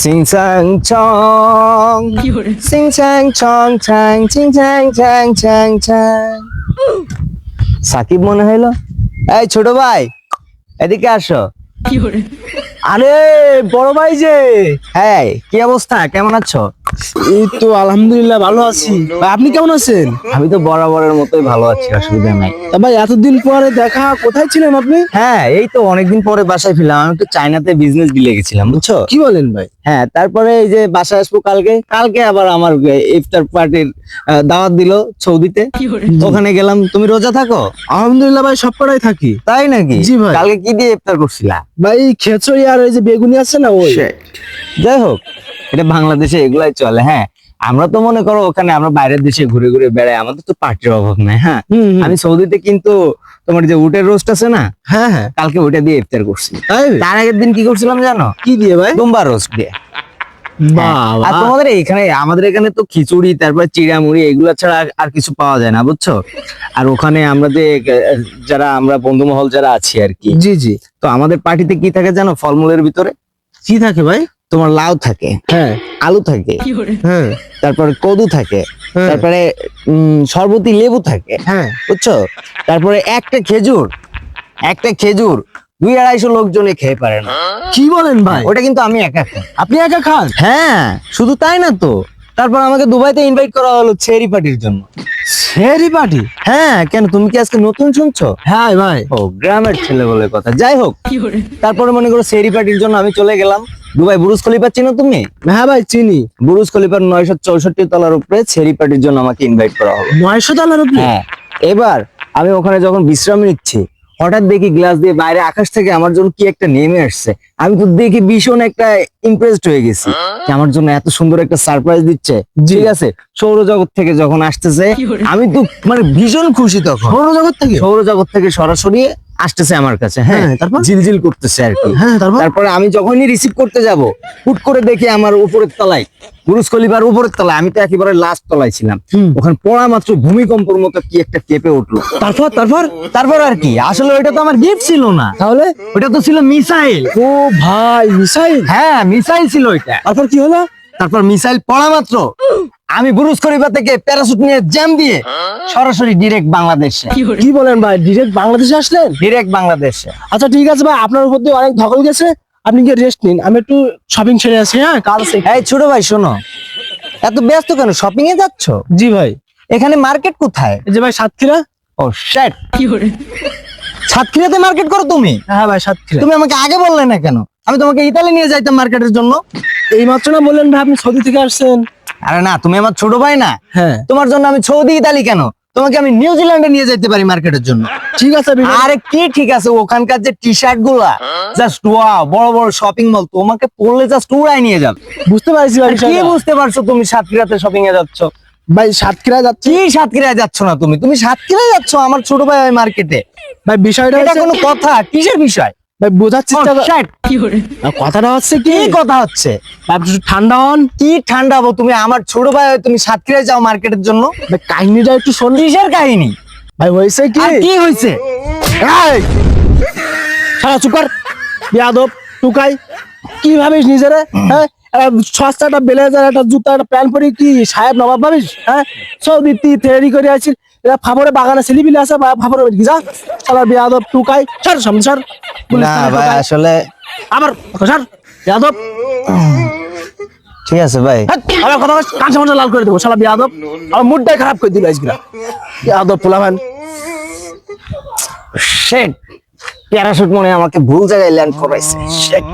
সিং চাং চং সিং চাং চং চাং চিং চাং চাং চাং চাং। সাকিব মনে হইলো। এই ছোট ভাই, এদিকে আসো। আরে বড় ভাই যে, হ্যাঁ, কি অবস্থা, কেমন আছো? এই তো আলহামদুলিল্লাহ ভালো আছি। ভাই আপনি কেমন আছেন? আমি তো বরাবরের মতোই ভালো আছি, অসুবিধা নাই। তা ভাই এতদিন পরে দেখা, কোথায় ছিলেন আপনি? হ্যাঁ, এই তো অনেকদিন পরে বাসায় ফিরলাম। আমি তো চায়নাতে বিজনেস ডিলে গেছিলাম, বুঝছো? কি বলেন ভাই? হ্যাঁ, তারপরে এই যে বাসায় আসবো কালকে আবার আমার ইফতার পার্টির দাওয়াত দিলো সৌদিতে। ওখানে গেলাম। তুমি রোজা থাকো? আলহামদুলিল্লাহ ভাই সব কটাই থাকি। তাই নাকি? জি ভাই। কালকে কি দিয়ে ইফতার করছিলা? ভাই খেচড়ি আর ওই যে বেগুনি আছে না ওই। যাই হোক, এটা বাংলাদেশে এগুলাই চলে। হ্যাঁ, আমরা তো মনে করো ওখানে আমরা বাইরের দেশে ঘুরে ঘুরে বেড়াই, আমাদের তো পার্টির অভাব নাই। হ্যাঁ, আমি সৌদিতে কিন্তু তোমার যে উটের রোস্ট আছে না, হ্যাঁ হ্যাঁ, কালকে ওইটা দিয়ে ইফতার করছি। তাই? তার আগের দিন কি করছিলাম জানো? কি দিয়ে ভাই? দুম্বা রোস্ট দিয়ে। বাবা, আর তোমাদের এখানে, আমাদের এখানে তো খিচুড়ি তারপর চিড়ামুড়ি এগুলা ছাড়া আর কিছু পাওয়া যায় না, বুঝছো? আর ওখানে আমরা যে যারা আমরা বন্ধু মহল যারা আছি আর কি, জি জি। তো আমাদের পার্টিতে কি থাকে জানো? ফলমূলের ভিতরে কি থাকে ভাই? তোমার লাউ থাকে, হ্যাঁ আলু থাকে, হ্যাঁ তারপরে কদু থাকে, হ্যাঁ। তারপরে শরবতি লেবু থাকে, হ্যাঁ, বুঝছো? তারপরে একটা খেজুর 200-250 লোকজনে খেয়ে পারে না। কি বলেন ভাই? ওটা কিন্তু আমি একা খাই। আপনি একা খান? হ্যাঁ, শুধু তাই না তো, তারপর আমাকে দুবাইতে ইনভাইট করা হলো চেরি পার্টির জন্য। সেরি পার্টি? হ্যাঁ, কেন তুমি কি আজকে নতুন শুনছো? হ্যাঁ ভাই। ও, গ্রামের ছেলে বলে কথা। যাই হোক, তারপরে মনে করো সেরি পার্টির জন্য আমি চলে গেলাম দুবাই। বুরুজ খলিফা চিনো তুমি? হ্যাঁ ভাই চিনি। বুরুজ খলিফার 964 তলার উপরে সেরি পার্টির জন্য আমাকে ইনভাইট করা হলো। 900 উপরে? হ্যাঁ, এবার আমি ওখানে যখন বিশ্রাম নিচ্ছি, হঠাৎ দেখি গ্লাস দিয়ে বাইরে আকাশ থেকে আমার জন্য কি একটা নেমে আসছে। আমি তো দেখি ভীষণ একটা ইমপ্রেসড হয়ে গেছি যে আমার জন্য এত সুন্দর একটা সারপ্রাইজ দিচ্ছে। ঠিক আছে, সৌরজগৎ থেকে যখন আসতেছে, আমি তো মানে ভীষণ খুশি তখন। সৌরজগৎ থেকে সরাসরি আসতেছে আমার কাছে। হ্যাঁ, তারপর? ঝিলঝিল করতেছে আর কি। হ্যাঁ, তারপর? তারপরে আমি যখনই রিসিভ করতে যাব, হুট করে দেখি আমার উপরের তলায়, বুরুজ খলিফার উপরের তলায়, আমি তো একেবারে লাস্ট তলায় ছিলাম, ওখানে পড়া মাত্র ভূমিকম্পের মতো কি একটা কেঁপে উঠলো। তারপর আর কি, আসলে ওইটা তো আমার গিফট ছিল না, তাহলে? ওইটা তো ছিল মিসাইল। ও ভাই, মিসাইল? হ্যাঁ, মিসাইল ছিল ওইটা। তারপর কি হলো? তারপর মিসাইল পড়া মাত্র আমি বুরুজ খলিফা থেকে প্যারাশুট নিয়ে জ্যাম দিয়ে সরাসরি ডিরেক্ট বাংলাদেশে। কি বলেন ভাই, ডিরেক্ট বাংলাদেশে আসলেন? ডিরেক্ট বাংলাদেশে। আচ্ছা ঠিক আছে ভাই, আপনার উপর দিয়ে অনেক ধকল গেছে, আপনি গিয়ে রেস্ট নিন, আমি একটু শপিং সেরে আসি। হ্যাঁ, কাল আছে। এই ছোট ভাই শোনো, এত ব্যস্ত কেন? শপিং এ যাচ্ছ? জি ভাই। এখানে মার্কেট কোথায়? এই যে ভাই সাতক্ষীরা। ও শিট, সাতক্ষীরাতে মার্কেট করো তুমি? হ্যাঁ ভাই সাতক্ষীরা। তুমি আমাকে আগে বললে না কেন? আমি তোমাকে ইতালি নিয়ে যাইতাম মার্কেটের জন্য। এই মাত্র না বললেন ভাই আপনি সৌদি থেকে আসছেন? আরে না, তুমি আমার ছোট ভাই না? হ্যাঁ। তোমার জন্য আমি সৌদি ইতালি কেন, তোমাকে আমি নিউজিল্যান্ডে নিয়ে যেতে পারি মার্কেটের জন্য। ঠিক আছে। আরে কি ঠিক আছে, ওখানকার যে টি শার্ট গুলা জাস্ট ওয়াও, বড় বড় শপিং মল, তোমাকে পড়লে জাস্ট উড়াই নিয়ে যাবে। বুঝতে পারছি ভাই। কি বুঝতে পারছো তুমি? সাতক্ষীরাতে শপিং এ যাচ্ছ? ভাই সাতক্ষীরা যাচ্ছি। কি সাতক্ষীরায় যাচ্ছ না তুমি? তুমি সাতক্ষীরায় যাচ্ছ আমার ছোট ভাই ওই মার্কেটে। ভাই বিষয়টা এটা হচ্ছে- কোনো কথা? কিসের বিষয়? ভাই বোঝার চেষ্টা Oh, shit! কথাটা হচ্ছে কি কি, কথা হচ্ছে? ভাই আপনি একটু ঠান্ডা হন। কি ঠান্ডা হবো? তুমি আমার ছোট ভাই হয়ে তুমি সাতক্ষীরায় যাও মার্কেটের জন্য? ভাই কাহিনীটা একটু শোন। কিসের কাহিনী? ভাই হয়েছে কি, আর কি হয়েছে? এই, সারা চুপ কর, বেয়াদব টুকাই। কি ভাবিস নিজেরে? হ্যাঁ, সস্তা একটা ব্লেজার, একটা জুতা, একটা প্যান্ট পরে কি সাহেব নবাব ভাবিস? হ্যাঁ, সৌদি তৈরি করে আছিস, এরা ফাফরে বাগানে ছেলিবিলি আছে, ফাফরে যা সারা বেয়াদব টুকাই। সর সামনে সর। না ভাই, আসলে আবার সর বেয়াদব। ঠিক আছে ভাই। আমার কথা কাঁচা মাংস লাল করে দেবো শালা বেয়াদব। আমার মুডটাই খারাপ করে দিল আজকে বেয়াদব পোলাভান। শিট, প্যারাশুট মনে হয় আমাকে ভুল জায়গায় ল্যান্ড করাইছে। শিট।